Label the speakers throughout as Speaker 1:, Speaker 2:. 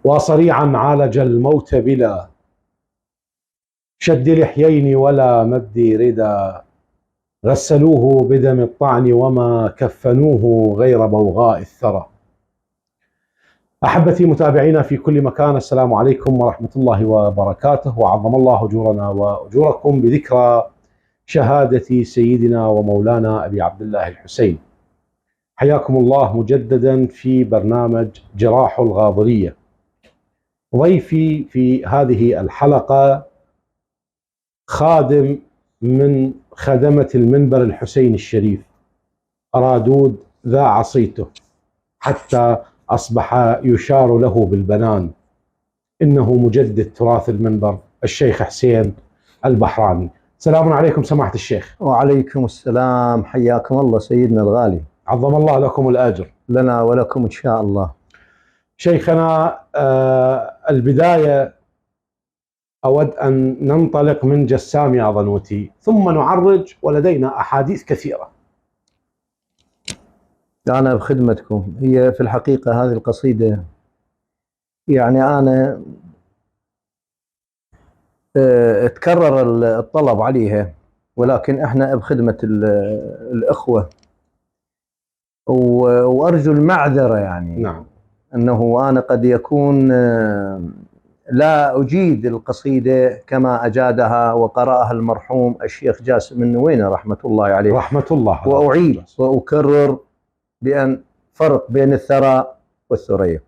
Speaker 1: وصريعا عالج الموت بلا شد لحيين ولا مد ردا، غسلوه بدم الطعن وما كفنوه غير بوغاء الثرى. أحبتي متابعينا في كل مكان، السلام عليكم ورحمة الله وبركاته، وعظم الله أجورنا وأجوركم بذكرى شهادة سيدنا ومولانا أبي عبد الله الحسين. حياكم الله مجددا في برنامج جراح الغاضرية. ضيفي في هذه الحلقة خادم من خدمة المنبر الحسين الشريف، أرادود ذا عصيته حتى أصبح يشار له بالبنان، إنه مجدد تراث المنبر الشيخ حسين البحراني. سلام عليكم سماحة الشيخ.
Speaker 2: وعليكم السلام، حياكم الله سيدنا الغالي.
Speaker 1: عظم الله لكم الأجر.
Speaker 2: لنا ولكم إن شاء الله.
Speaker 1: شيخنا، البداية أود أن ننطلق من جسام يا ظنوتي ثم نعرج، ولدينا أحاديث كثيرة.
Speaker 2: أنا بخدمتكم. هي في الحقيقة هذه القصيدة يعني أنا تكرر الطلب عليها، ولكن احنا بخدمة الأخوة، وأرجو المعذرة يعني.
Speaker 1: نعم.
Speaker 2: أنه أنا قد يكون لا أجيد القصيدة كما أجادها وقرأها المرحوم الشيخ جاسم النويني رحمة الله عليه.
Speaker 1: رحمة الله.
Speaker 2: وأعيد وأكرر بأن فرق بين الثرى والثريا.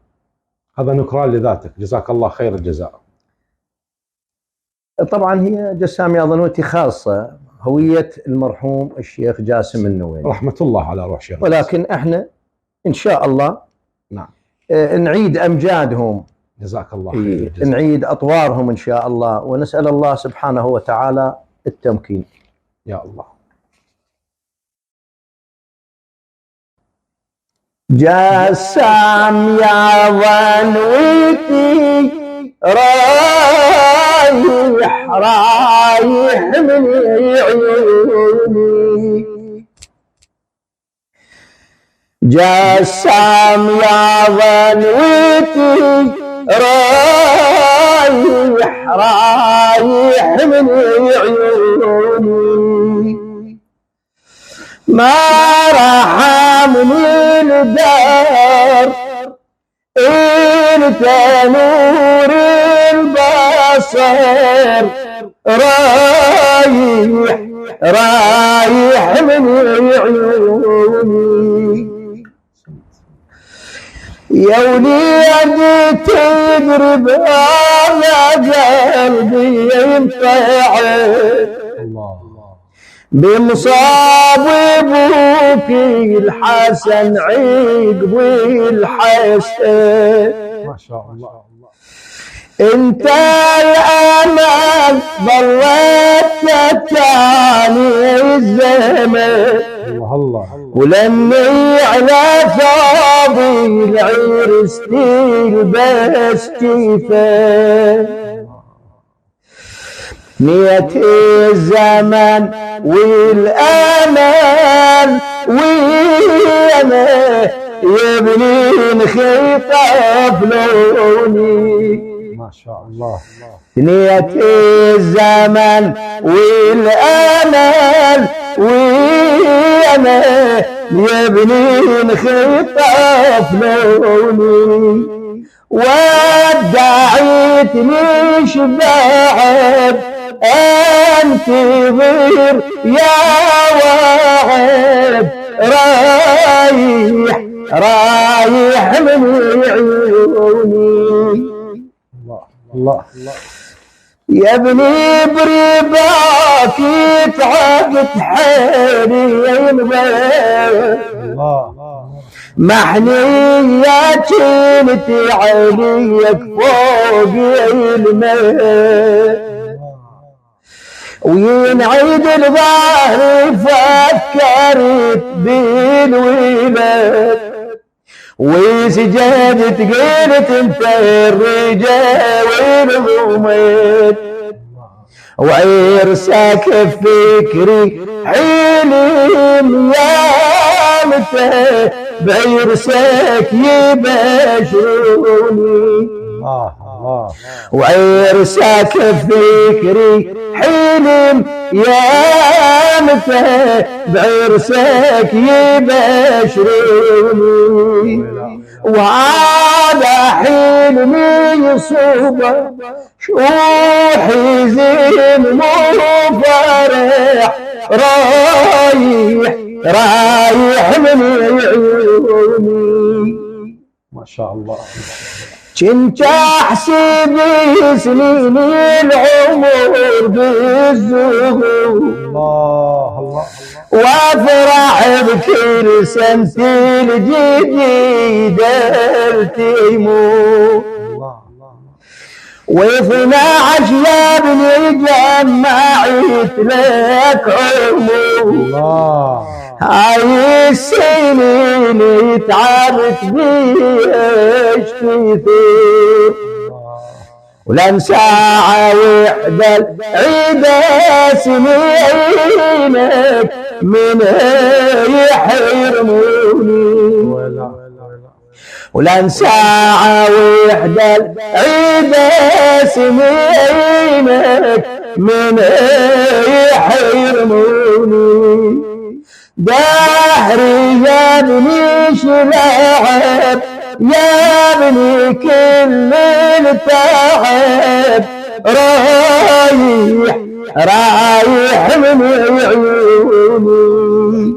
Speaker 1: هذا نكران لذاتك، جزاك الله خير الجزاء.
Speaker 2: طبعا هي جسام يا ظنوتي خاصة، هوية المرحوم الشيخ جاسم النويني
Speaker 1: رحمة الله على روح شيخ.
Speaker 2: ولكن احنا إن شاء الله
Speaker 1: نعم
Speaker 2: نعيد أمجادهم،
Speaker 1: جزاك الله خير الجزاء.
Speaker 2: نعيد أطوارهم إن شاء الله، ونسأل الله سبحانه وتعالى التمكين.
Speaker 1: يا الله.
Speaker 2: جسام يا ظنوتي رايح رايح من عيوني، جسام يا ظنوتي رايح رايح من عيوني، ما رحمني الدار انت نور البصر، رايح رايح من عيوني، يا وليد تدري بهذا قلبي ينفعل بمصاب ابوك الحسن عقب الحسن.
Speaker 1: ما شاء الله.
Speaker 2: انت الامل ظلت تتاني الزمن،
Speaker 1: الله
Speaker 2: ولمي على ثوبي العرس تلبس كيفه، نية الزمن والأمل ويانا يبني خطاف لوني،
Speaker 1: ما شاء الله.
Speaker 2: نية الزمن والأمل ويانا يبني خطاف لوني، ودعيتني شبعت انتظر يا واعد، رايح رايح من عيوني،
Speaker 1: الله
Speaker 2: يا ابني برباك تعبت حالي
Speaker 1: الله
Speaker 2: محنية كنت عليك فوق الماء، وينعيد الظهر فكرت بالولاد، وسجدت قلت انت الرجال والغميد، وعرسك فكري حلم يا متى بعرسك يبشروني،
Speaker 1: الله الله
Speaker 2: وعرسك بفكري حلم يا متى بعرسك يبشروني وهذا حلمي يصوبه شوحي زين مو فرح رايح من عيوني.
Speaker 1: ما شاء الله.
Speaker 2: كنت احسب سنين العمر بالزهور
Speaker 1: الله الله
Speaker 2: وافرح بكل سنة الجديدة التيمور و12 يا ابني جمعت لك عمر
Speaker 1: الله.
Speaker 2: هاي السنين تعبت بيها كثير ولن ساعة وحدة العيد سنينك من يحرموني ولن ساعة وحدة العيد سنينك من يحرموني. دهري يا ابني شلعب يا ابني كل التعب رايح من عيوني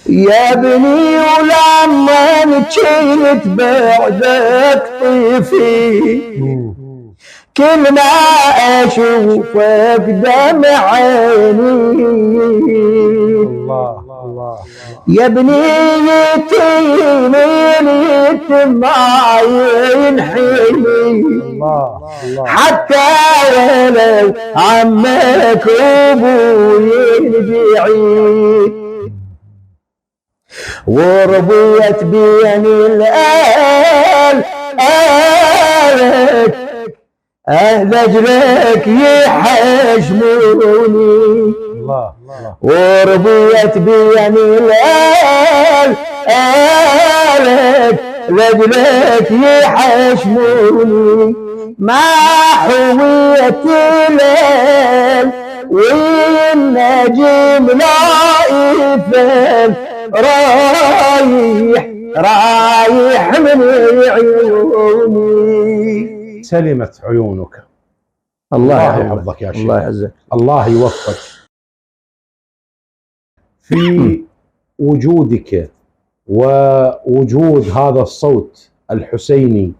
Speaker 2: يا ابني ولما كنت بعدك طيفي كل ما اشوفك دمع عيني.
Speaker 1: الله الله
Speaker 2: يا ابني يتيم ما ينحني حتى ولو عمك وابوي بعيد وربيت بين الآل أهل أجلك يحشموني وربيت بين الآل لأجلك يحشموني. ما حويت الليل والنجم لايفين رايح من عيوني.
Speaker 1: سلمت عيونك.
Speaker 2: الله
Speaker 1: يحفظك يا شيخ.
Speaker 2: الله يعزك.
Speaker 1: الله يوفقك. في وجودك ووجود هذا الصوت الحسيني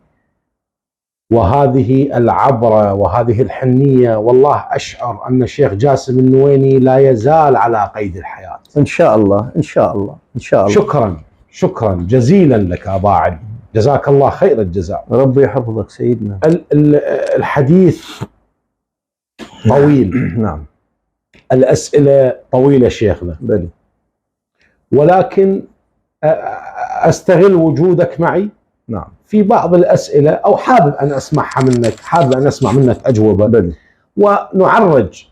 Speaker 1: وهذه العبرة وهذه الحنية، والله أشعر أن الشيخ جاسم النويني لا يزال على قيد الحياة
Speaker 2: إن شاء الله إن شاء الله إن شاء الله.
Speaker 1: شكرا جزيلا لك أبا علي، جزاك الله خير الجزاء.
Speaker 2: ربي يحفظك سيدنا.
Speaker 1: الحديث طويل.
Speaker 2: نعم.
Speaker 1: الأسئلة طويلة شيخنا
Speaker 2: بلي.
Speaker 1: ولكن أستغل وجودك معي.
Speaker 2: نعم.
Speaker 1: في بعض الأسئلة أو حابب أن أسمعها منك، حابب أن أسمع منك أجوبة.
Speaker 2: بلي.
Speaker 1: ونعرج.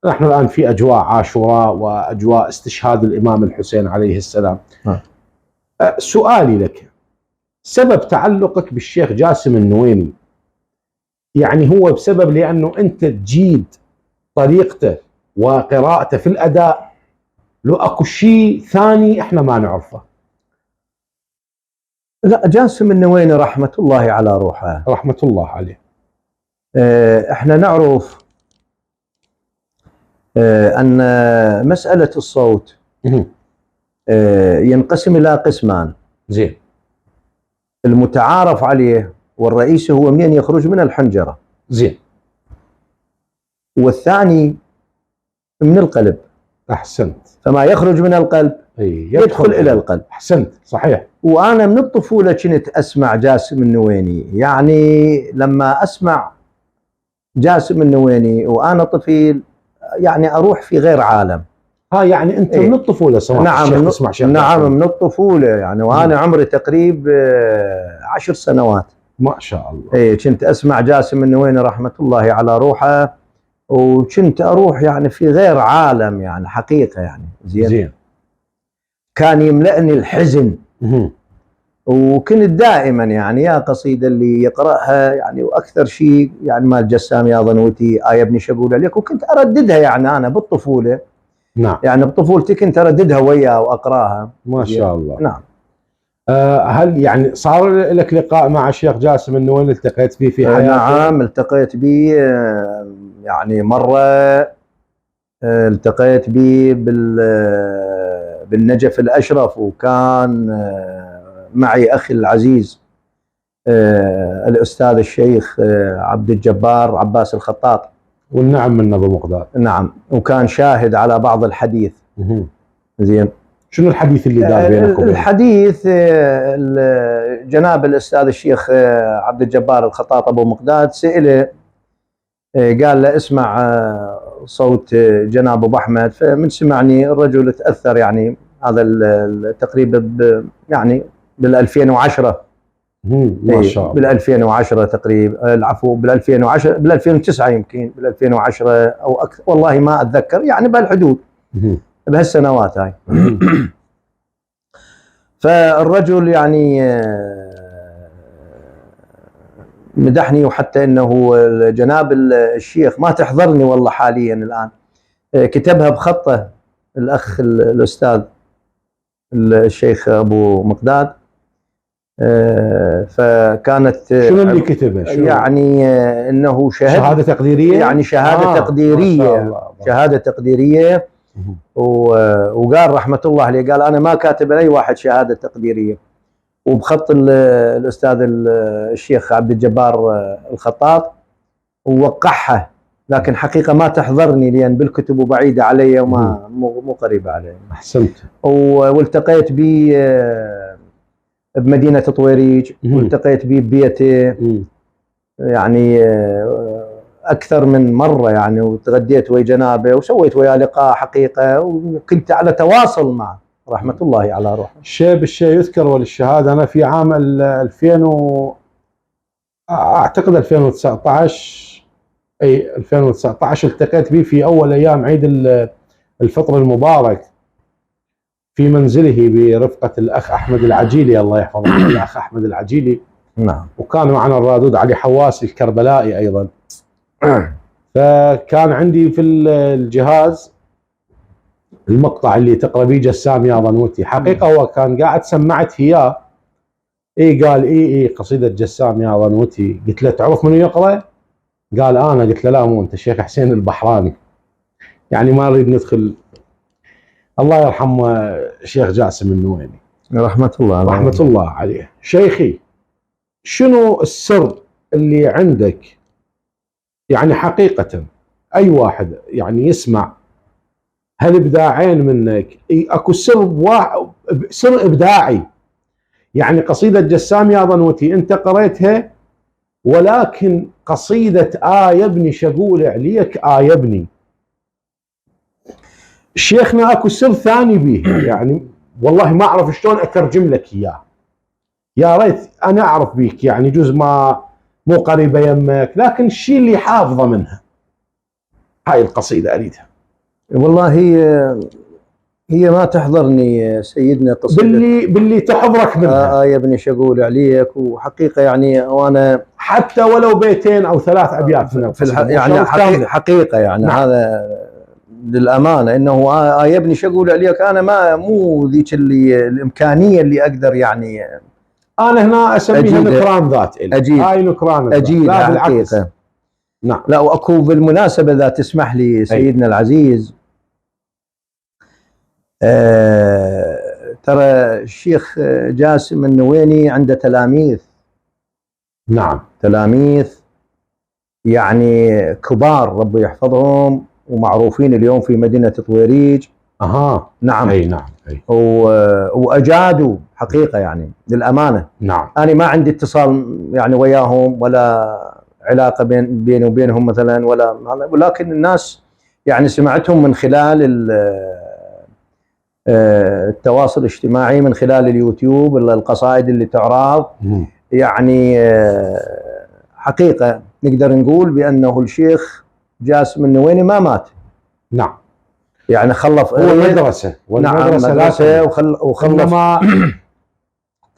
Speaker 1: نحن الآن في أجواء عاشوراء وأجواء استشهاد الإمام الحسين عليه السلام. سؤالي لك، سبب تعلقك بالشيخ جاسم النويني يعني هو بسبب لأنه أنت تجيد طريقته وقراءته في الأداء، لو أكو شيء ثاني إحنا ما نعرفه؟
Speaker 2: لا، جاسم النويني رحمة الله على روحه.
Speaker 1: رحمة الله عليه.
Speaker 2: إحنا نعرف أن مسألة الصوت ينقسم إلى قسمان.
Speaker 1: زين.
Speaker 2: المتعارف عليه والرئيسي هو منين يخرج من الحنجرة.
Speaker 1: زين.
Speaker 2: والثاني من القلب.
Speaker 1: أحسنت.
Speaker 2: فما يخرج من القلب يدخل إلى القلب.
Speaker 1: أحسنت صحيح.
Speaker 2: وأنا من الطفولة كنت أسمع جاسم النويني، يعني لما أسمع جاسم النويني وأنا طفل يعني أروح في غير عالم.
Speaker 1: يعني أنت من الطفولة سواء.
Speaker 2: نعم من الطفولة يعني، وأنا عمري تقريب 10 سنوات.
Speaker 1: ما شاء الله.
Speaker 2: كنت أسمع جاسم النويني رحمة الله على روحه، وكنت أروح يعني في غير عالم يعني حقيقة يعني. زين.
Speaker 1: زين.
Speaker 2: كان يملأني الحزن وكنت دائما يعني يا قصيده اللي يقراها يعني، واكثر شيء يعني مال جسام يا ظنوتي يا ابني شقول عليك، وكنت ارددها يعني انا بالطفوله.
Speaker 1: نعم.
Speaker 2: يعني بطفولتي كنت ارددها وياه واقراها.
Speaker 1: ما شاء الله.
Speaker 2: نعم.
Speaker 1: هل يعني صار لك لقاء مع الشيخ جاسم النويني التقيت فيه في حياته؟
Speaker 2: نعم التقيت به يعني مرة. التقيت به بالنجف الأشرف، وكان معي أخي العزيز الأستاذ الشيخ عبد الجبار عباس الخطاط،
Speaker 1: والنعم من أبو مقداد.
Speaker 2: نعم، وكان شاهد على بعض الحديث. زين.
Speaker 1: شنو الحديث اللي دار بينك وبينه؟
Speaker 2: الحديث جناب الأستاذ الشيخ عبد الجبار الخطاط أبو مقداد سئله، قال له اسمع صوت جناب أبو أحمد، فمن سمعني الرجل تأثر يعني. هذا تقريبا يعني بال 2010.
Speaker 1: ما شاء الله.
Speaker 2: بال 2010 تقريبا، العفو بال 2010 بال 2009 يمكن بال 2010 او اكثر، والله ما اتذكر، يعني بهالحدود بهالسنوات هاي. فالرجل يعني مدحني، وحتى انه جناب الشيخ ما تحضرني والله حاليا الان، كتبها بخطه الاخ الاستاذ الشيخ ابو مقداد. فكانت
Speaker 1: شنو اللي كتبه؟
Speaker 2: يعني انه
Speaker 1: شهاده تقديريه،
Speaker 2: يعني شهاده تقديريه، شهاده تقديريه. وقال رحمه الله عليه، قال انا ما كاتب لاي واحد شهاده تقديريه، وبخط الاستاذ الشيخ عبد الجبار الخطاط، ووقعها، لكن حقيقه ما تحضرني لان بالكتب وبعيده علي وما مو قريبه علي.
Speaker 1: احسنت.
Speaker 2: والتقيت به بمدينة طويريج، والتقيت به ببيته يعني أكثر من مرة يعني، وتغديت ويا جنابه وسويت وياه لقاء حقيقة، وكنت على تواصل معه رحمة الله على روحه.
Speaker 1: الشيء بالشيء يذكر وللشهادة. أنا في عام 2000 أعتقد 2019 2019 التقيت به في أول أيام عيد الفطر المبارك في منزله برفقة الأخ أحمد العجيلي، الله يحفظه. الأخ أحمد العجيلي.
Speaker 2: نعم.
Speaker 1: وكان معنا الرادود علي حواس الكربلائي أيضا. فكان عندي في الجهاز المقطع اللي تقرأ به جسام يا ظنوتي. حقيقة هو كان قاعد سمعت إياه. قال قصيدة جسام يا ظنوتي. قلت له تعرف منو يقرأ؟ قال أنا. قلت له لا مو أنت، الشيخ حسين البحراني. يعني ما نريد ندخل. الله يرحم الشيخ جاسم النويني
Speaker 2: رحمة الله
Speaker 1: عليه. شيخي، شنو السر اللي عندك؟ يعني حقيقة أي واحد يعني يسمع هالإبداعين منك، أكو سر إبداعي. يعني قصيدة جسام يا ظنوتي أنت قريتها، ولكن قصيدة يا ابني شقول عليك يا ابني، شيخنا اكو سر ثاني به. يعني والله ما اعرف شلون اترجم لك اياه. يا ريت انا اعرف بيك، يعني جزء ما مو قريبه يمك، لكن الشيء اللي حافظه منها هاي القصيده اريدها.
Speaker 2: والله هي ما تحضرني سيدنا قصيده
Speaker 1: باللي تحضرك منها.
Speaker 2: يا ابني شقول عليك. وحقيقه يعني وانا
Speaker 1: حتى ولو بيتين او 3 ابيات
Speaker 2: في يعني حقيقه يعني. نعم. هذا للامانه انه يا ابني شقول عليك، انا مو ذيك اللي الامكانيه اللي اقدر يعني.
Speaker 1: انا هنا اسميها نكران ذات
Speaker 2: هاي
Speaker 1: نكران
Speaker 2: اجيد. لا بالعكس.
Speaker 1: نعم.
Speaker 2: لا، واكو بالمناسبه اذا تسمح لي سيدنا العزيز، ترى الشيخ جاسم النويني عنده تلاميذ.
Speaker 1: نعم.
Speaker 2: تلاميذ يعني كبار ربي يحفظهم، ومعروفين اليوم في مدينة طويريج. نعم.
Speaker 1: نعم.
Speaker 2: واجادوا حقيقة يعني للأمانة.
Speaker 1: نعم.
Speaker 2: أنا ما عندي اتصال يعني وياهم ولا علاقة بيني وبينهم مثلا، ولكن الناس يعني سمعتهم من خلال التواصل الاجتماعي، من خلال اليوتيوب، القصائد اللي تعرض. يعني حقيقة نقدر نقول بأنه الشيخ جاسم النويني ما مات.
Speaker 1: نعم.
Speaker 2: يعني خلف
Speaker 1: هو المدرسة.
Speaker 2: نعم، مدرسة وخلف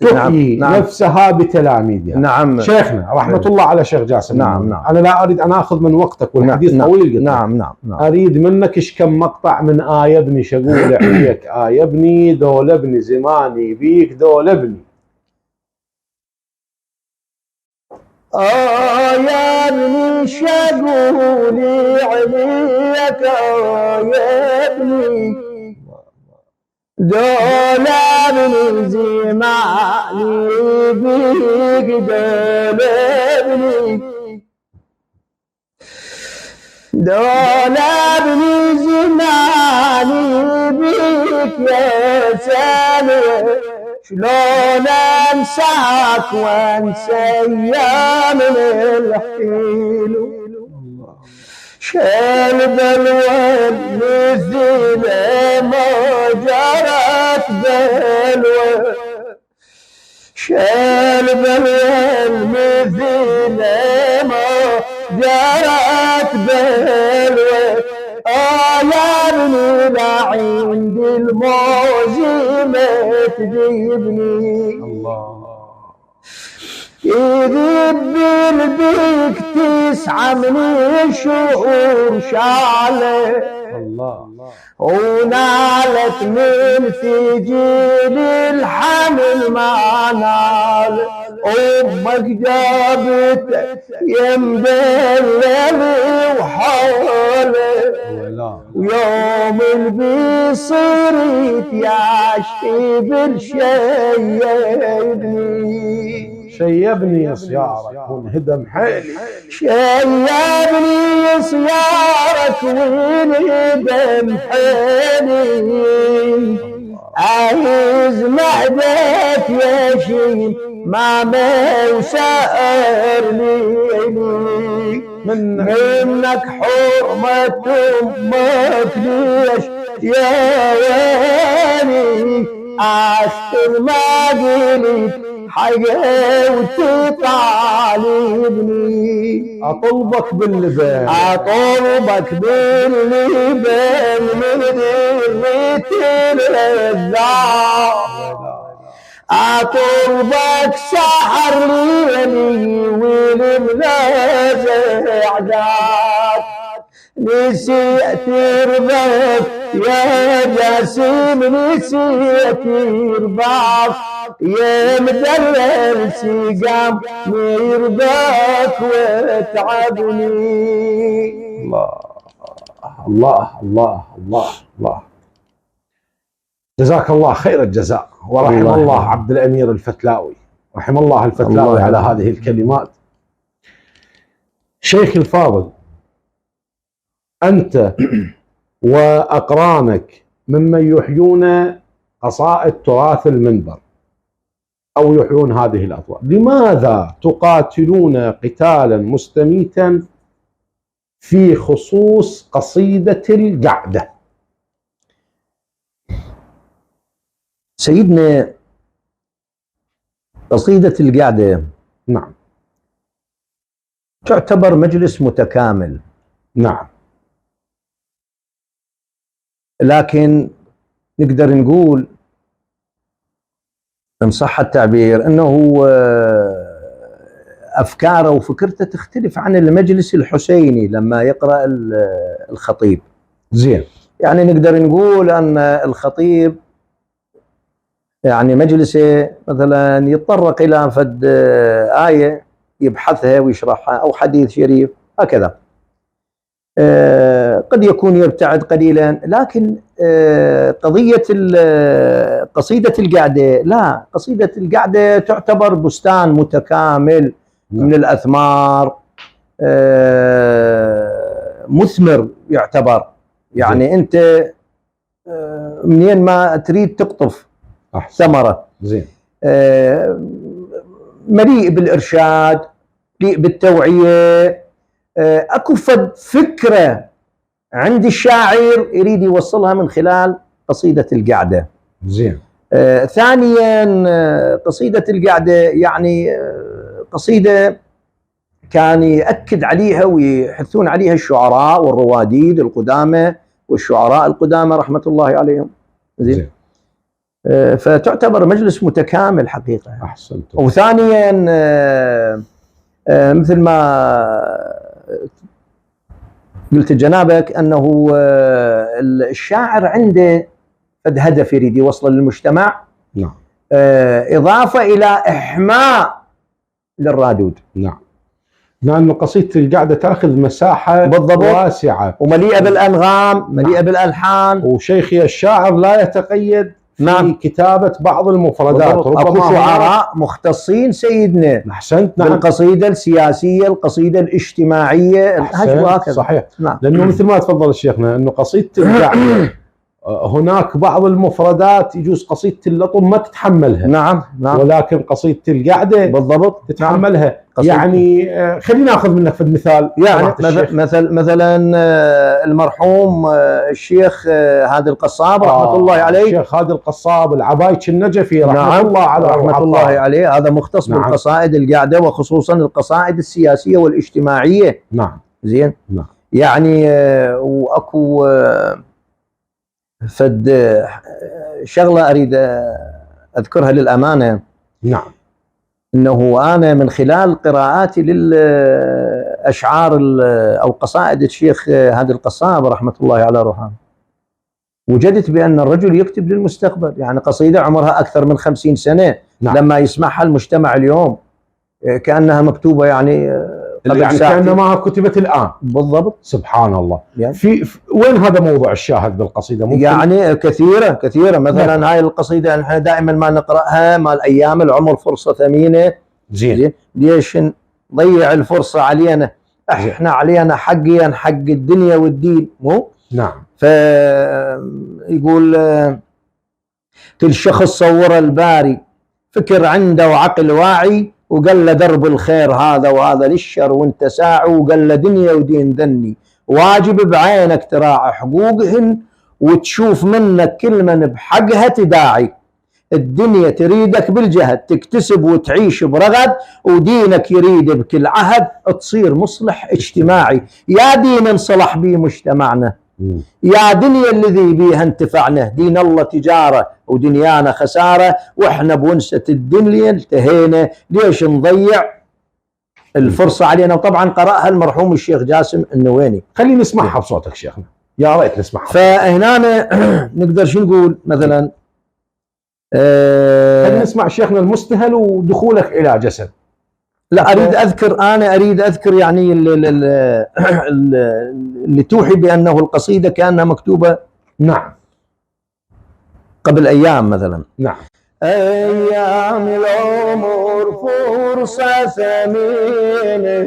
Speaker 1: تحيي نفسها بتلاميذها.
Speaker 2: نعم
Speaker 1: شيخنا رحمة الله على شيخ جاسم.
Speaker 2: نعم.
Speaker 1: أنا لا أريد أن أخذ من وقتك والحديث طويل.
Speaker 2: نعم.
Speaker 1: أريد منك إيش كم مقطع من آية ابني شقول عليك آية ابني دول ابني زماني بيك دول ابني.
Speaker 2: يا ابني شقولي عليك يا ابني دول ابني زماني بيك دول ابني دول ابني زماني بيك يا سامي شلون انساك وانسى ايام الحلو شال بلوى مثل ما جرت بلوى شال بلوى مثل ما جرت بلوى يا ابني لا عند الموز ما تجيبني الله يذب البيك 9 من الشهور شعله الله ونالت من ثقيل الحمل ما نال امك جابت يمدلل وحوله ويوم البيصير يعشي بالشيبني
Speaker 1: شيبني صيارك وانهدم حيلي
Speaker 2: شيبني صيارك وانهدم حيلي عايز معدك يا شيم ما وسائرني منك حرمة امك ليش يا ويلي عاشت ما قلت حاجة وتطالبني
Speaker 1: أطلبك باللبان
Speaker 2: أطلبك باللبان من الرذاع أطلبك سحر ليلي والمنازع داك نسيت ربك يا جاسم نسيت ربك يا مدلل سقام يرضاك وتعبني
Speaker 1: الله جزاك الله خير الجزاء ورحم الله عبد الأمير الفتلاوي رحم الله الفتلاوي على هذه الكلمات. شيخ الفاضل أنت وأقرانك ممن يحيون قصائد تراث المنبر أو يحيون هذه الأطوار، لماذا تقاتلون قتالا مستميتا في خصوص قصيدة القعدة؟
Speaker 2: سيدنا قصيدة القعدة
Speaker 1: نعم
Speaker 2: تعتبر مجلس متكامل،
Speaker 1: نعم،
Speaker 2: لكن نقدر نقول إن صح التعبير أنه أفكاره وفكرته تختلف عن المجلس الحسيني لما يقرأ الخطيب.
Speaker 1: زين،
Speaker 2: يعني نقدر نقول أن الخطيب يعني مجلسه مثلا يتطرق إلى فد آية يبحثها ويشرحها أو حديث شريف هكذا، قد يكون يبتعد قليلا، لكن قضية قصيدة القعدة لا، قصيدة القعدة تعتبر بستان متكامل من الأثمار، مثمر يعتبر، يعني أنت منين ما تريد تقطف ثمرة.
Speaker 1: زين،
Speaker 2: مليء بالإرشاد، مليء بالتوعية، اكو فكرة عند الشاعر يريد يوصلها من خلال قصيدة القعدة.
Speaker 1: زين،
Speaker 2: ثانيا قصيدة القعدة يعني قصيدة كان يأكد عليها ويحثون عليها الشعراء والرواديد القدامى والشعراء القدامى رحمة الله عليهم. زين، فتعتبر مجلس متكامل حقيقة.
Speaker 1: أحسنت.
Speaker 2: وثانيا مثل ما قلت جنابك أنه الشاعر عنده هدف يريد يوصله للمجتمع.
Speaker 1: نعم.
Speaker 2: إضافة إلى إحماء للرادود.
Speaker 1: نعم. لأن قصيدة القعدة تأخذ مساحة
Speaker 2: بالضبط
Speaker 1: واسعة
Speaker 2: ومليئة بالأنغام، مليئة بالألحان.
Speaker 1: وشيخي الشاعر لا يتقيد في
Speaker 2: نعم.
Speaker 1: كتابة بعض المفردات،
Speaker 2: ربما أكو شعراء مختصين سيدنا.
Speaker 1: أحسنت. نعم.
Speaker 2: بالقصيدة السياسية، القصيدة الاجتماعية،
Speaker 1: وهكذا. صحيح.
Speaker 2: نعم.
Speaker 1: لأنه مثل ما تفضل شيخنا أنه قصيدة القعدة هناك بعض المفردات يجوز قصيدة اللطم ما تتحملها.
Speaker 2: نعم.
Speaker 1: ولكن قصيدة القعدة
Speaker 2: بالضبط
Speaker 1: تتحملها. يعني خلينا ناخذ منك في المثال.
Speaker 2: يعني مثلا المرحوم الشيخ هادي القصاب رحمة الله عليه.
Speaker 1: الشيخ هادي القصاب العبايتش النجفي رحمة
Speaker 2: نعم.
Speaker 1: الله على
Speaker 2: رحمة الله عليه. هذا مختص
Speaker 1: نعم.
Speaker 2: بالقصائد القعدة وخصوصا القصائد السياسية والاجتماعية.
Speaker 1: نعم.
Speaker 2: زين.
Speaker 1: نعم.
Speaker 2: يعني واكو فد شغلة أريد أذكرها للأمانة.
Speaker 1: نعم.
Speaker 2: أنه أنا من خلال قراءاتي للأشعار أو قصائد الشيخ هادي القصاب رحمة الله على روحه وجدت بأن الرجل يكتب للمستقبل. يعني قصيدة عمرها أكثر من 50 سنة.
Speaker 1: نعم.
Speaker 2: لما يسمعها المجتمع اليوم كأنها مكتوبة يعني
Speaker 1: كأنما كتبت الآن.
Speaker 2: بالضبط.
Speaker 1: سبحان الله.
Speaker 2: يعني
Speaker 1: وين هذا موضوع الشاهد بالقصيدة؟ ممكن
Speaker 2: يعني كثيرة مثلا هاي القصيدة نحن دائما ما نقرأها مال أيام العمر فرصة ثمينة.
Speaker 1: زين.
Speaker 2: ليش نضيع الفرصة علينا؟ احنا علينا حقيا حق الدنيا والدين مو؟
Speaker 1: نعم.
Speaker 2: فيقول كل شخص صور الباري فكر عنده وعقل واعي وقال له درب الخير هذا وهذا للشر وانت ساعي وقال له دنيا ودين ذني واجب بعينك تراعي حقوقهن وتشوف منك كل من بحقها تداعي. الدنيا تريدك بالجهد تكتسب وتعيش برغد ودينك يريد بكل عهد تصير مصلح اجتماعي. يا دين انصلح بيه مجتمعنا، يا دنيا الذي بيها انتفعنا. دين الله تجارة ودنيانا خسارة واحنا بونسة الدنيا التهينا. ليش نضيع الفرصة علينا؟ وطبعا قرأها المرحوم الشيخ جاسم النويني.
Speaker 1: خلينا نسمعها بصوتك شيخنا، يا ريت نسمعها.
Speaker 2: فهنا نقدر شو نقول مثلا
Speaker 1: خلينا نسمع شيخنا المستهل ودخولك إلى جسد.
Speaker 2: لا أريد أذكر يعني اللي توحي بأنه القصيدة كأنها مكتوبة.
Speaker 1: نعم.
Speaker 2: قبل أيام مثلا.
Speaker 1: نعم.
Speaker 2: أيام العمر فرصة ثمينة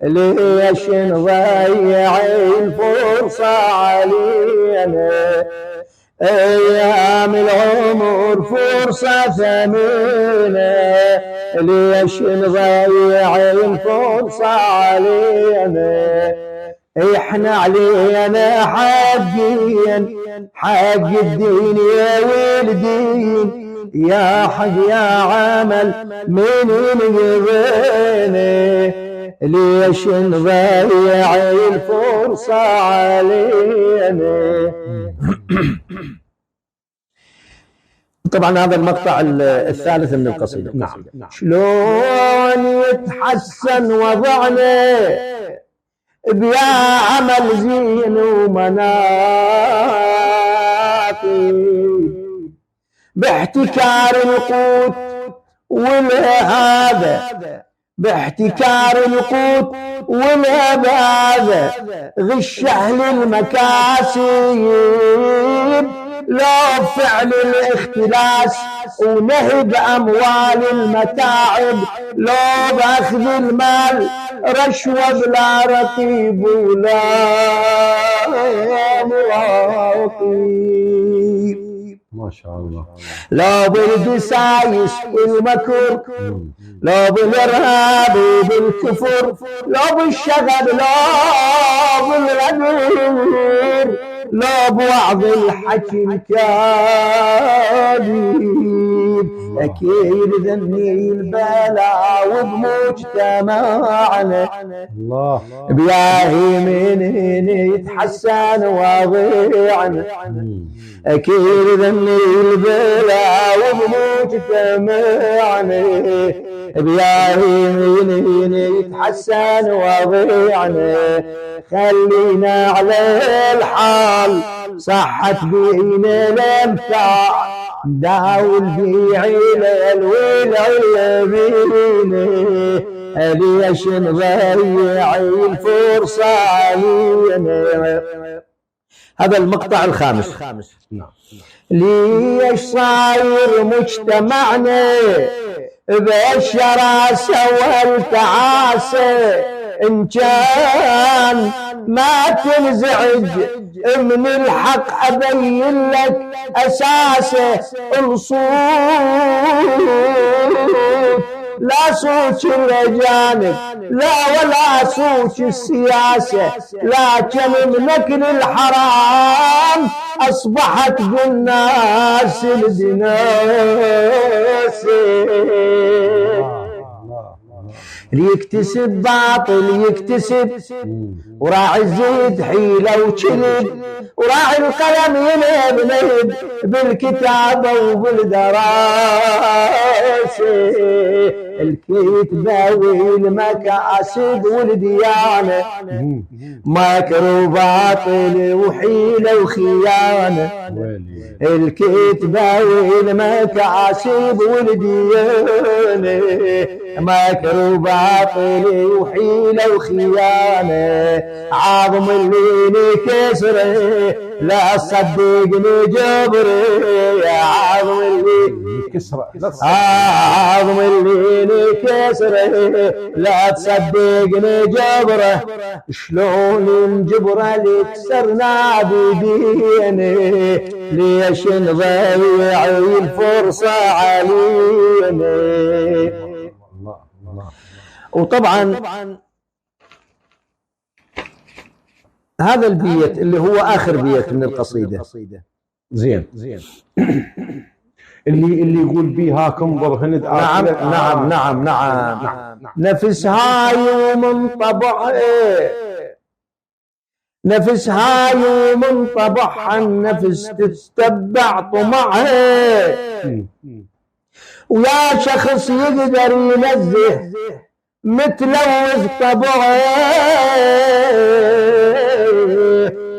Speaker 2: ليش نضيع الفرصة علينا. أيام العمر فرصة ثمينة ليش نضيع الفرصة علينا. احنا علينا حقين حق الدين يا والدين يا حق يا عمل من يغني ليش نضيع الفرصة علينا. طبعا هذا المقطع الثالث من القصيدة.
Speaker 1: نعم.
Speaker 2: شلون يتحسن وضعنا بيا عمل زين ومناقب باحتكار القوت والهذا باحتكار القوت والهذا غش أهل المكاسب لو فعل الاختلاس ونهب أموال المتاعب لو بأخذ المال رشوة بلا رقيب ولا مراقب.
Speaker 1: ما شاء الله.
Speaker 2: لو بالدسايس والمكر لو بالإرهاب وبالكفر لو بالشغب لو بالغدر لو بوعظ الحكي الكاذب أكيد ذني البلاء وبمجتمعنا
Speaker 1: الله
Speaker 2: بياهي منين يتحسن واضيعنا أكيد ذني البلاء وبمجتمعنا بياهي منين يتحسن واضيعنا خلينا على الحال صحت بينا الانفاع داول بيعيل والعيل بينا ليش نضيع الفرصة علينا. هذا المقطع الخامس. ليش صاير مجتمعنا بالشراسة والتعاسة إن كان ما تنزعج من الحق أبين لك أساسه الصوت لا صوت الأجانب لا ولا صوت السياسة لكن من الحرام أصبحت بالناس الدناسة ليكتسب باطل يكتسب وراعي الزيد حيلة وكذب وراعي القلم ينهب بالكتابة وبالدراسة الكتبة والمكاسب والديانة مكر وباطل وحيلة وخيانة الكتبة والمكاسب والديانة مكر وباطل وحيلة وخيانة عظم اللي كسره لا تصدقني جبري عظم اللي كسره عظم اللي كسره لا تصدقني جبره شلون نجبره لكسرنا بيدينا ليش نضيع الفرصة علينا. وطبعا هذا البيت اللي هو آخر بيت من القصيدة
Speaker 1: زين اللي يقول بيها انظر هند
Speaker 2: نعم نفسها يوم طبعها نفسها يوم طبعها النفس تتبع طمعها ويا شخص يقدر ينزه متلوث طبعه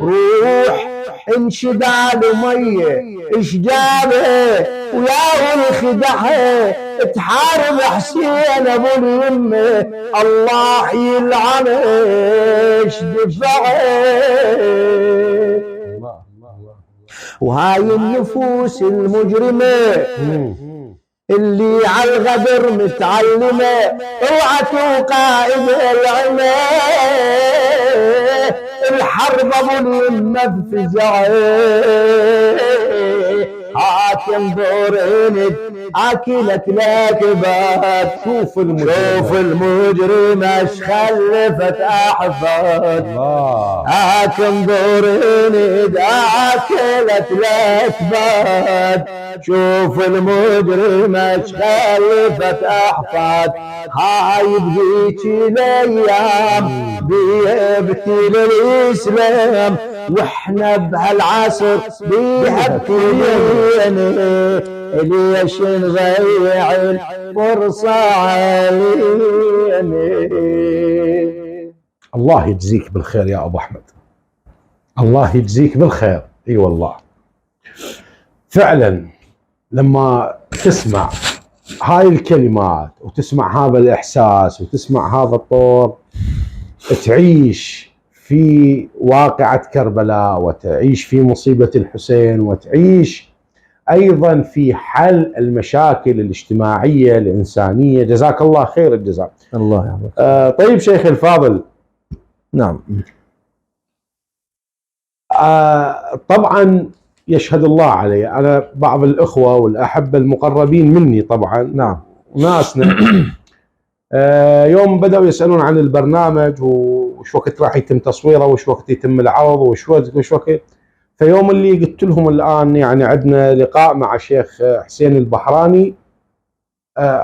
Speaker 2: روح انشدال ميه اشجابه ويا الخدعه تحارب حسين ابو اليمه الله يلعنه ايش دفعه. وهاي النفوس المجرمه اللي على الغدر متعلمة اوعى توقائد العمى الحرب ابو اليمة بفزعه حاكم دورين اكلت لك باب شوف المجرم اش خلفت احفاد حاكم دورين اكلت لك باب شوف المجرم اش خلفت احفاد هاي بذيك الايام بيبكي للاسلام واحنا بهالعصر بيبكينا ليش نضيع الفرصة علينا.
Speaker 1: الله يجزيك بالخير يا ابو احمد الله يجزيك بالخير اي والله فعلا لما تسمع هاي الكلمات وتسمع هذا الإحساس وتسمع هذا الطور تعيش في واقعة كربلاء وتعيش في مصيبة الحسين وتعيش أيضا في حل المشاكل الاجتماعية الإنسانية. جزاك الله خير الجزاء.
Speaker 2: الله يحفظك.
Speaker 1: طيب شيخ الفاضل
Speaker 2: نعم
Speaker 1: طبعا يشهد الله علي أنا بعض الأخوة والأحبة المقربين مني طبعا
Speaker 2: نعم
Speaker 1: ناسنا يوم بدأوا يسألون عن البرنامج وش وقت راح يتم تصويره وش وقت يتم العرض وش وقت فيوم اللي قلت لهم الآن يعني عندنا لقاء مع شيخ حسين البحراني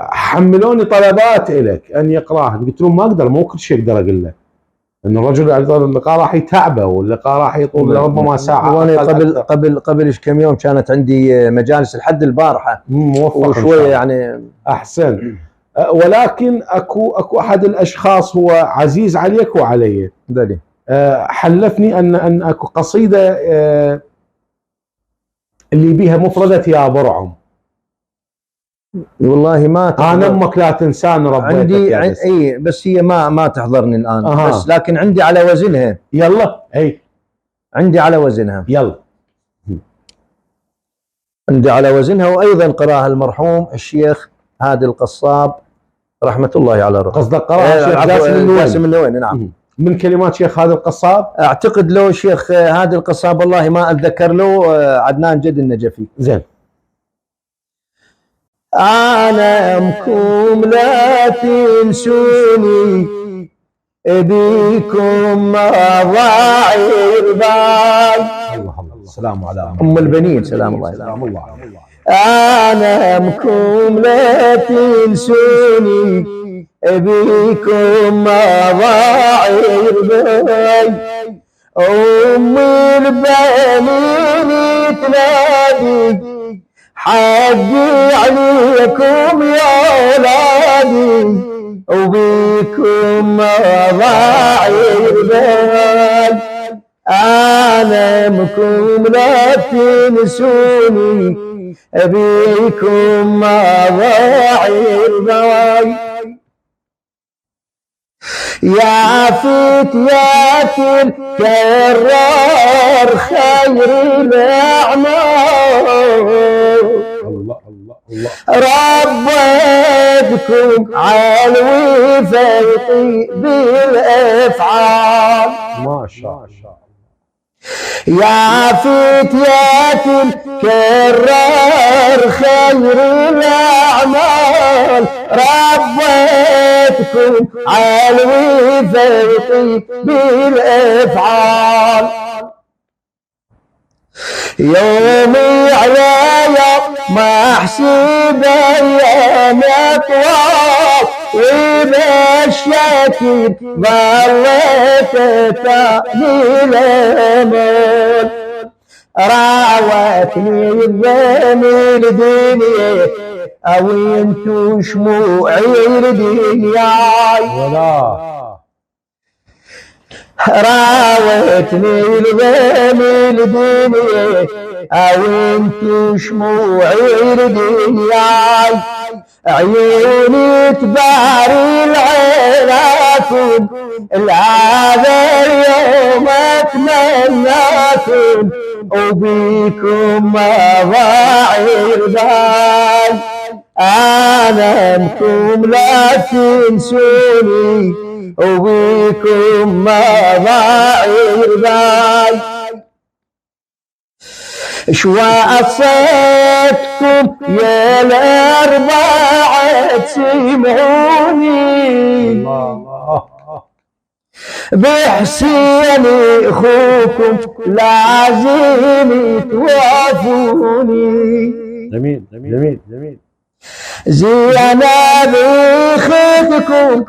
Speaker 1: حملوني طلبات إلك أن يقراها، قلت لهم ما أقدر، مو كل شيء أقدر أقول له، أن الرجل اللقاء راح يتعبه واللقاء راح يطول ربما ساعة.
Speaker 2: وانا قبل كم يوم كانت عندي مجالس لحد البارحة وشوية يعني.
Speaker 1: أحسن. ولكن أكو أحد الأشخاص هو عزيز عليك وعلي،
Speaker 2: بلي
Speaker 1: حلفني أن أكو قصيدة اللي بيها مفردة يا برعم.
Speaker 2: والله ما
Speaker 1: انا امك لا تنسان ربيتك
Speaker 2: عندي اي، بس هي ما تحضرني الان. بس لكن عندي على وزنها.
Speaker 1: يلا اي
Speaker 2: عندي على وزنها.
Speaker 1: يلا
Speaker 2: عندي على وزنها. وايضا قراها المرحوم الشيخ هادي القصاب رحمه الله على روحه.
Speaker 1: قصدك قراها الشيخ
Speaker 2: جاسم اللويني؟ نعم.
Speaker 1: من كلمات شيخ هادي القصاب؟
Speaker 2: اعتقد له شيخ هادي القصاب، والله ما اتذكر له. عدنان جد النجفي.
Speaker 1: زين.
Speaker 2: أنا أمكم لا تنسوني، بيكم ما ضاع البال.
Speaker 1: الله سلام على
Speaker 2: أم البنين، سلام الله.
Speaker 1: سلام الله.
Speaker 2: أنا أمكم لا تنسوني، بيكم ما ضاع البال. أم البنين تنادي حقي عليكم يا أولادي، وبيكم ما ضاع البال. أنا مكم لا تنسوني، بيكم ما ضاع البال. يا فتيات الكرار خير الأعمال، ربيتكم على الوفاق بالأفعال.
Speaker 1: ما شاء الله.
Speaker 2: يا فتيات الكرار خير الأعمال، ربيتكم على الوفاق بالأفعال. يومي على يوم ما احسب ايام اطوال، وبالشكل ظليت تاني الامل. راوتني الذميل دنيا، او انتو شموعي الدنيا.
Speaker 1: ولا
Speaker 2: راوتني الذميل دنيا، او انتو شموعي الدنيا. عيوني تباري العيناكم، الهذا اليوم اتمناكم، وبيكم ما ضاع البال. انا انكم لا تنسوني، وبيكم ما ضاع البال. شوات صيتكم يا الأربعة تسمعوني، بحسين اخوكم لازم توافوني.
Speaker 1: جميل جميل جميل.
Speaker 2: زينا بخدكم،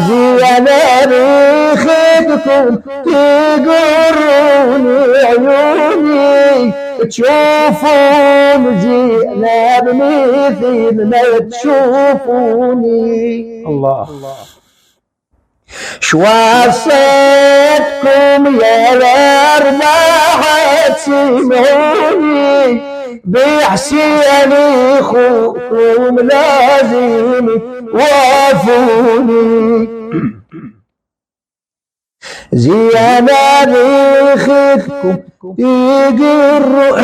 Speaker 2: زينا بخدكم، تقروني عيوني، تشوفون زينا بمثل ما تشوفوني.
Speaker 1: الله.
Speaker 2: شواصتكم يا الأربعة تسمعوني، بحسين اخوكم لازم وافوني. زينا بخدكم يقروا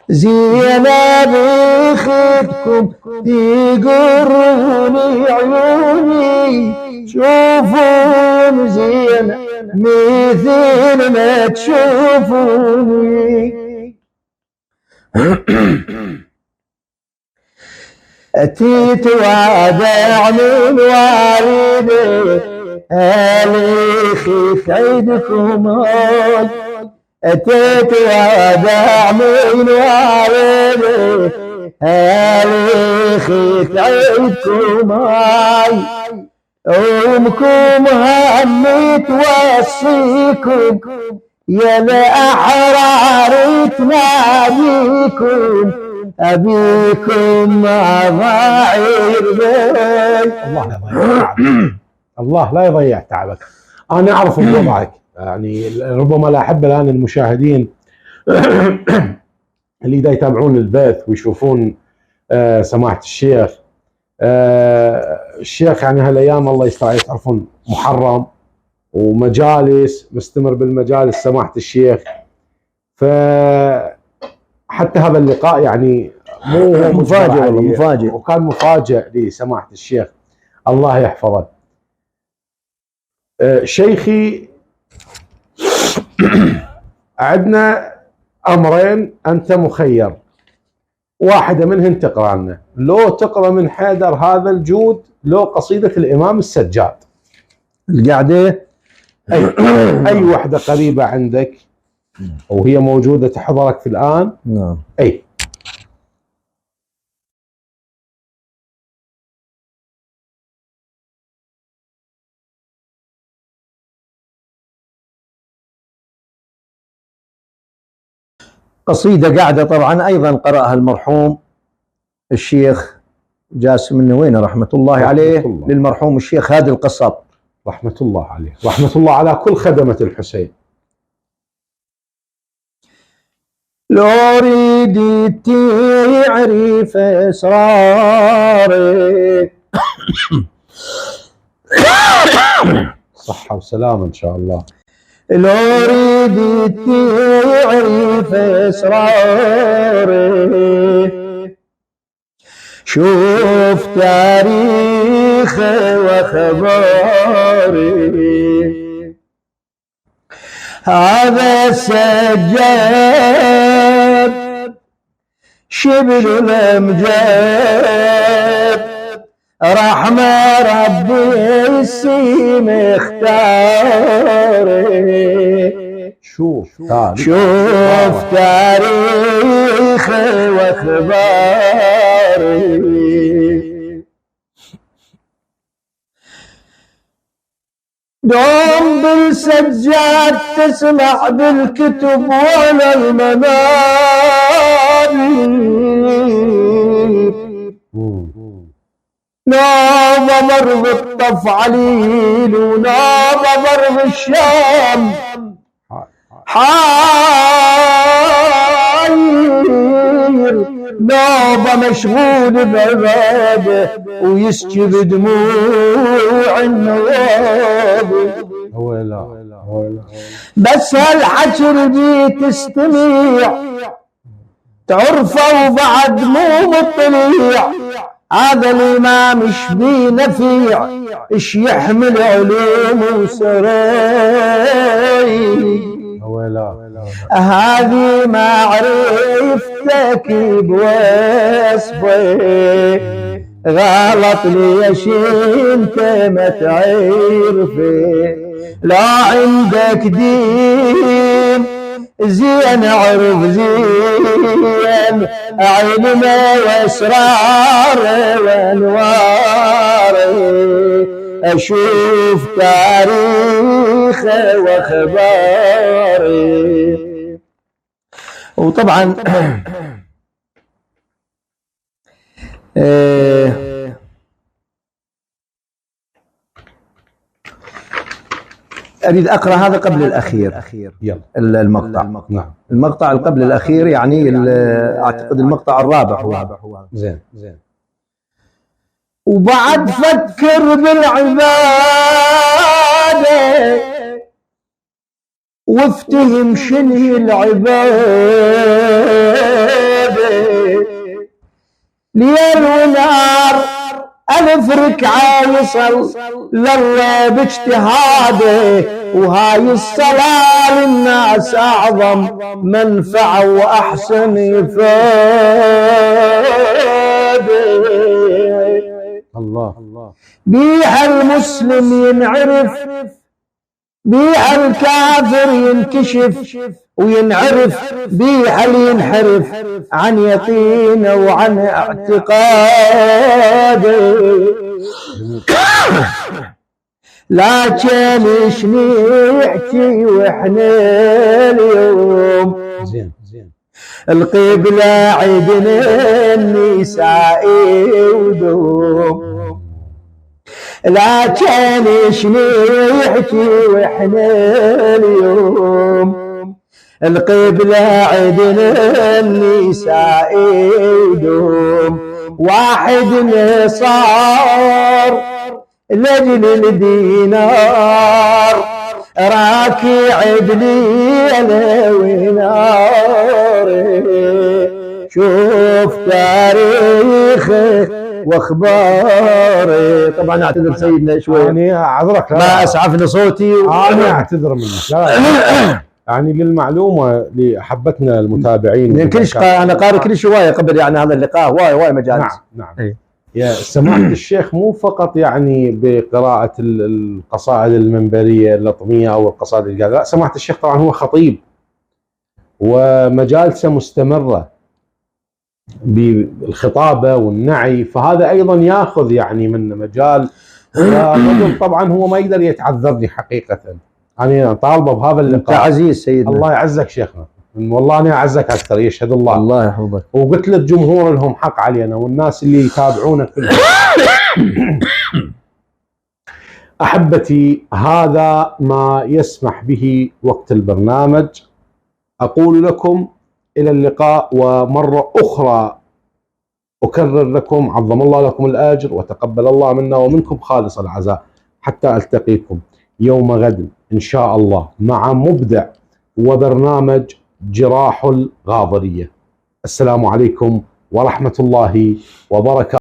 Speaker 2: زينا بخدكم يقروني عيوني، شوفون زينا مثل ما تشوفوني. أتيت وادع من والدي، ألي خيف عيدكم أتيت وداع من والدي هالي خيت عيدكم هاي أمكم همي توصيكم يا لأحرار تناديكم أبيكم مع ضعير بي.
Speaker 1: الله لا يضيع تعبك. أنا أعرف وضعك، يعني ربما لا أحب الآن المشاهدين اللي دا يتابعون البث ويشوفون سماحة الشيخ. الشيخ يعني هالأيام الله يستر تعرفون محرم ومجالس، مستمر بالمجالس سماحة الشيخ، فحتى هذا اللقاء يعني مو
Speaker 2: مفاجئ والله، مفاجئ،
Speaker 1: وكان مفاجئ لسماحة الشيخ الله يحفظه. شيخي عندنا أمرين أنت مخير، واحدة منهن تقرأ لنا، لو تقرأ من حيدر هذا الجود لو قصيدة الإمام السجاد
Speaker 2: القعدة
Speaker 1: أي واحدة قريبة عندك وهي موجودة تحضرك في الآن.
Speaker 2: نعم.
Speaker 1: أي
Speaker 2: قصيدة قاعدة طبعا أيضا قرأها المرحوم الشيخ جاسم النويني رحمة الله عليه للمرحوم الشيخ هادي القصاب
Speaker 1: رحمة الله عليه، رحمة الله على كل خدمة الحسين.
Speaker 2: لو ريدي تعرف أسراري
Speaker 1: صحة وسلامة إن شاء الله.
Speaker 2: لو ريدي تعرف أسراري شوف تاريخي وأخباري هذا السجاد شبل الأمجاد رحمة ربي السيم اختاري
Speaker 1: شوف
Speaker 2: تاريخي واخباري دوم بالسجاد تسمع بالكتب ولا المنابر ناب ضرب الطف عليل وناب ضرب الشام حاير ناب مشغول بعباده ويسكب دموع النواب بس هالحكي اللي تستمع تعرفه وبعد مو مطلع هذا الإمام ايش بيه نفيع ايش يحمل علوم وسراي هذه معرفتك بوصفي غلط ليش انت ما تعرفي لا عندك دين زين اعرف زين علم واسرار وانوار اشوف تاريخ واخباري. وطبعا أريد أقرأ هذا قبل الأخير. المقطع
Speaker 1: نعم.
Speaker 2: المقطع قبل الأخير يعني أعتقد المقطع الرابع هو.
Speaker 1: زين.
Speaker 2: وبعد فكر بالعبادة وافتهم شنو العبادة ليل ونار ألف ركعة يصل لله باجتهاده وهاي الصلاة للناس أعظم منفعة وأحسن إفادة.
Speaker 1: الله
Speaker 2: بيها المسلم ينعرف بيها الكافر ينكشف وينعرف، بيها اللي ينحرف عن يقينه وعن اعتقاده. لكن شنو يحكي واحنا اليوم
Speaker 1: زين
Speaker 2: القبلة عدنا النساء ودوم. لكن شنو يحكي واحنا اليوم القبلة عدنا النساء ودوم. واحد صار لجل الدينار راكع بليله ونار. شوف تاريخه واخباره. طبعا اعتذر سيدنا شوي،
Speaker 1: يعني اعذرك
Speaker 2: ما اسعفني صوتي
Speaker 1: انا اعتذر منك. لا يعني للمعلومه لاحبتنا المتابعين،
Speaker 2: انا قارئ كل شويه قبل يعني هذا اللقاء، واي مجالس.
Speaker 1: نعم. يا سماحة الشيخ، مو فقط يعني بقراءة القصائد المنبرية اللطمية أو القصائد الجاذبة، لا، سماحة الشيخ طبعا هو خطيب ومجالسه مستمرة بالخطابة والنعي، فهذا أيضا ياخذ يعني من مجال. والرجل طبعا هو ما يقدر يتعذرني حقيقة، أنا طالبه بهذا اللقاء.
Speaker 2: أنت عزيز سيدنا،
Speaker 1: الله يعزك شيخنا، والله أنا أعزك أكثر، يشهد الله.
Speaker 2: الله يحفظك.
Speaker 1: وقلت للجمهور لهم حق علينا والناس اللي يتابعونا كلهم. أحبتي، هذا ما يسمح به وقت البرنامج. أقول لكم إلى اللقاء، ومرة أخرى أكرر لكم عظم الله لكم الأجر وتقبل الله منا ومنكم خالص العزاء، حتى ألتقيكم يوم غد إن شاء الله مع مبدع وبرنامج جراح الغاضرية. السلام عليكم ورحمة الله وبركاته.